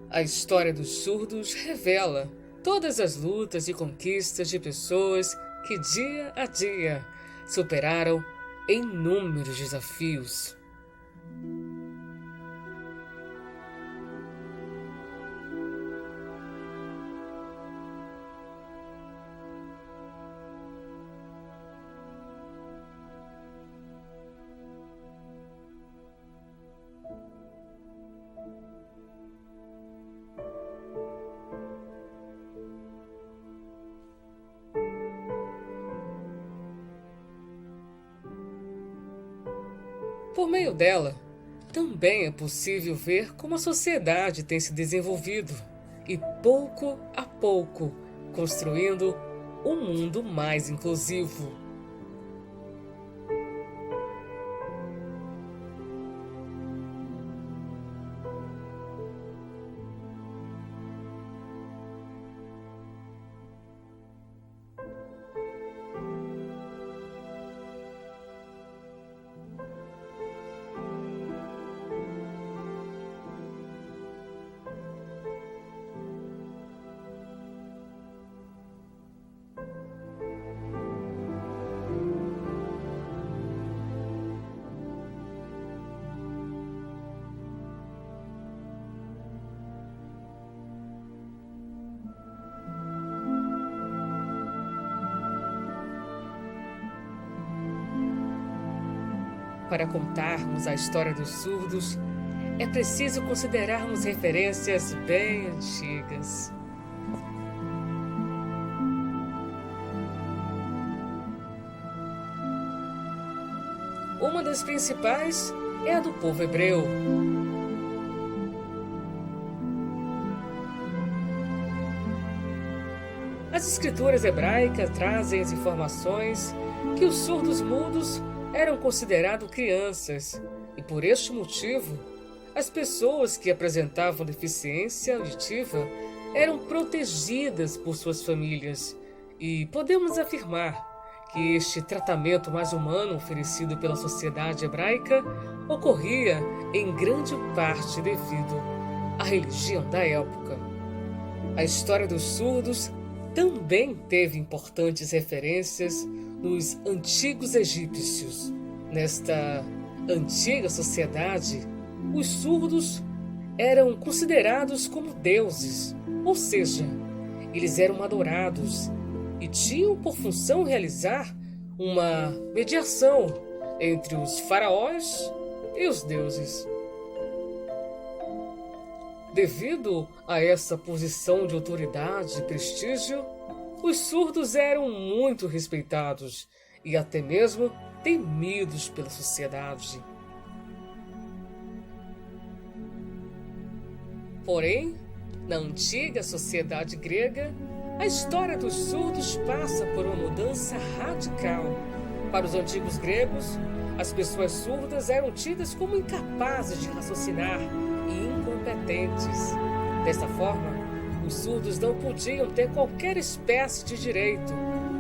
A história dos surdos revela todas as lutas e conquistas de pessoas que dia a dia superaram inúmeros desafios. Por meio dela, também é possível ver como a sociedade tem se desenvolvido e, pouco a pouco, construindo um mundo mais inclusivo. Para contarmos a história dos surdos, é preciso considerarmos referências bem antigas. Uma das principais é a do povo hebreu. As escrituras hebraicas trazem as informações que os surdos mudos eram considerados crianças e, por este motivo, as pessoas que apresentavam deficiência auditiva eram protegidas por suas famílias e podemos afirmar que este tratamento mais humano oferecido pela sociedade hebraica ocorria em grande parte devido à religião da época. A história dos surdos também teve importantes referências nos antigos egípcios. Nesta antiga sociedade, os surdos eram considerados como deuses, ou seja, eles eram adorados e tinham por função realizar uma mediação entre os faraós e os deuses. Devido a essa posição de autoridade e prestígio, os surdos eram muito respeitados e até mesmo temidos pela sociedade. Porém, na antiga sociedade grega, a história dos surdos passa por uma mudança radical. Para os antigos gregos, as pessoas surdas eram tidas como incapazes de raciocinar e incompetentes. Dessa forma, os surdos não podiam ter qualquer espécie de direito,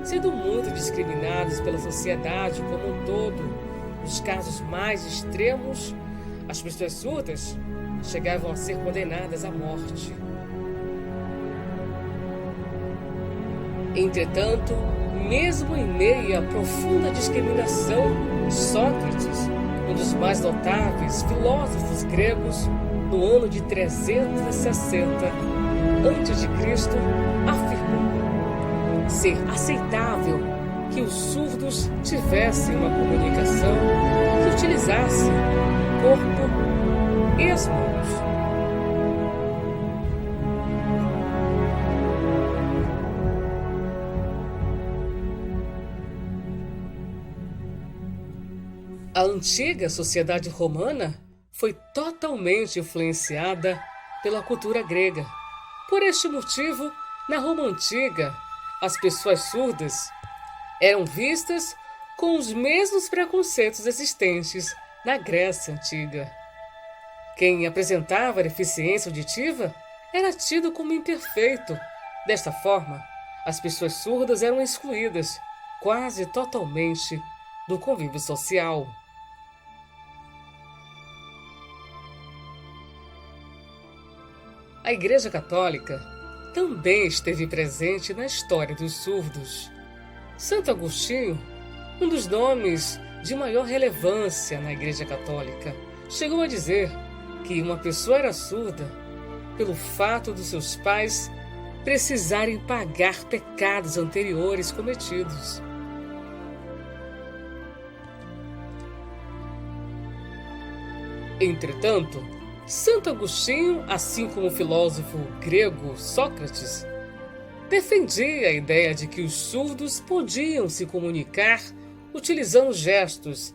sendo muito discriminados pela sociedade como um todo. Nos casos mais extremos, as pessoas surdas chegavam a ser condenadas à morte. Entretanto, mesmo em meio à profunda discriminação, Sócrates, um dos mais notáveis filósofos gregos, no ano de 360 a.C., afirmou ser aceitável que os surdos tivessem uma comunicação que utilizasse o corpo e as mãos. A antiga sociedade romana foi totalmente influenciada pela cultura grega. Por este motivo, na Roma antiga, as pessoas surdas eram vistas com os mesmos preconceitos existentes na Grécia antiga. Quem apresentava deficiência auditiva era tido como imperfeito. Desta forma, as pessoas surdas eram excluídas quase totalmente do convívio social. A Igreja Católica também esteve presente na história dos surdos. Santo Agostinho, um dos nomes de maior relevância na Igreja Católica, chegou a dizer que uma pessoa era surda pelo fato dos seus pais precisarem pagar pecados anteriores cometidos. Entretanto, Santo Agostinho, assim como o filósofo grego Sócrates, defendia a ideia de que os surdos podiam se comunicar utilizando gestos.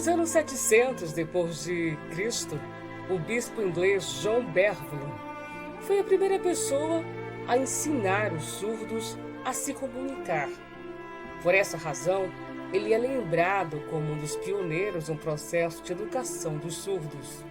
Nos anos 700 depois de Cristo, o bispo inglês John Beverley foi a primeira pessoa a ensinar os surdos a se comunicar. Por essa razão, ele é lembrado como um dos pioneiros no processo de educação dos surdos.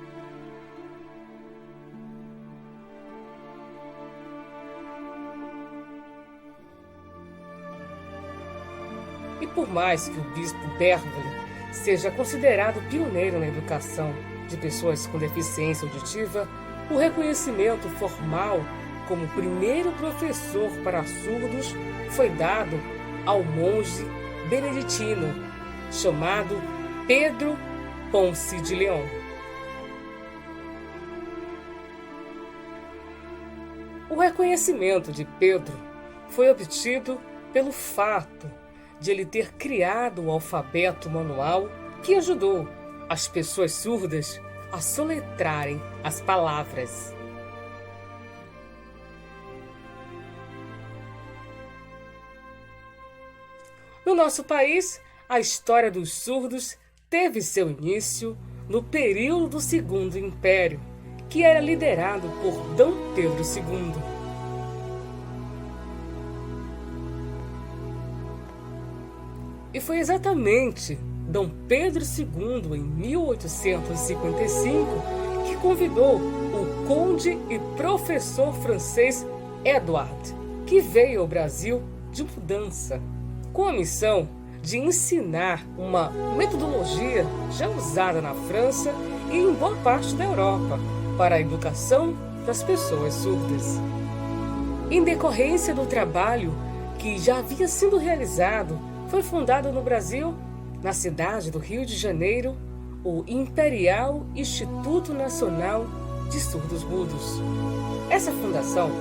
E por mais que o bispo Beverley seja considerado pioneiro na educação de pessoas com deficiência auditiva, o reconhecimento formal como primeiro professor para surdos foi dado ao monge beneditino chamado Pedro Ponce de León. O reconhecimento de Pedro foi obtido pelo fato de ele ter criado o alfabeto manual que ajudou as pessoas surdas a soletrarem as palavras. No nosso país, a história dos surdos teve seu início no período do Segundo Império, que era liderado por Dom Pedro II. E foi exatamente Dom Pedro II, em 1855, que convidou o conde e professor francês Edward, que veio ao Brasil de mudança, com a missão de ensinar uma metodologia já usada na França e em boa parte da Europa para a educação das pessoas surdas. Em decorrência do trabalho que já havia sido realizado, foi fundado no Brasil, na cidade do Rio de Janeiro, o Imperial Instituto Nacional de Surdos Mudos. Essa fundação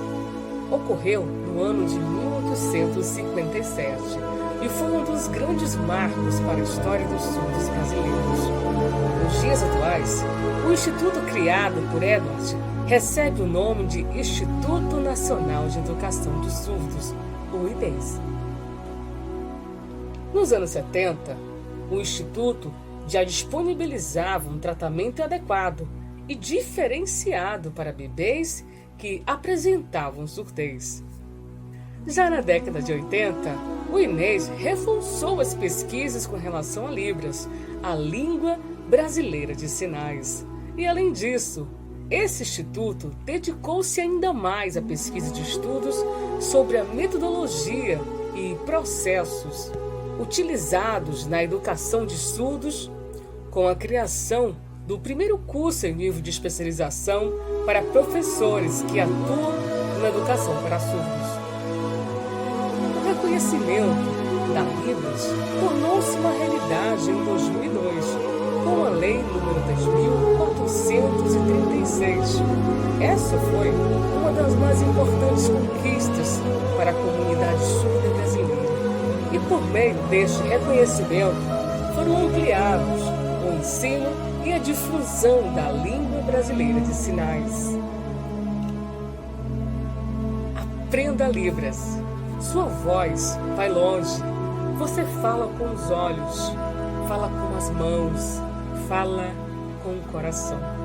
ocorreu no ano de 1857 e foi um dos grandes marcos para a história dos surdos brasileiros. Nos dias atuais, o instituto criado por Edward recebe o nome de Instituto Nacional de Educação dos Surdos, o IDES. Nos anos 70, o Instituto já disponibilizava um tratamento adequado e diferenciado para bebês que apresentavam surdez. Já na década de 80, o INES reforçou as pesquisas com relação a Libras, a língua brasileira de sinais. E além disso, esse instituto dedicou-se ainda mais à pesquisa de estudos sobre a metodologia e processos utilizados na educação de surdos, com a criação do primeiro curso em nível de especialização para professores que atuam na educação para surdos. O reconhecimento da Libras tornou-se uma realidade em 2002, com a Lei nº 10.436. Essa foi uma das mais importantes conquistas para a comunidade surda brasileira. E por meio deste reconhecimento foram ampliados o ensino e a difusão da língua brasileira de sinais. Aprenda Libras. Sua voz vai longe. Você fala com os olhos, fala com as mãos, fala com o coração.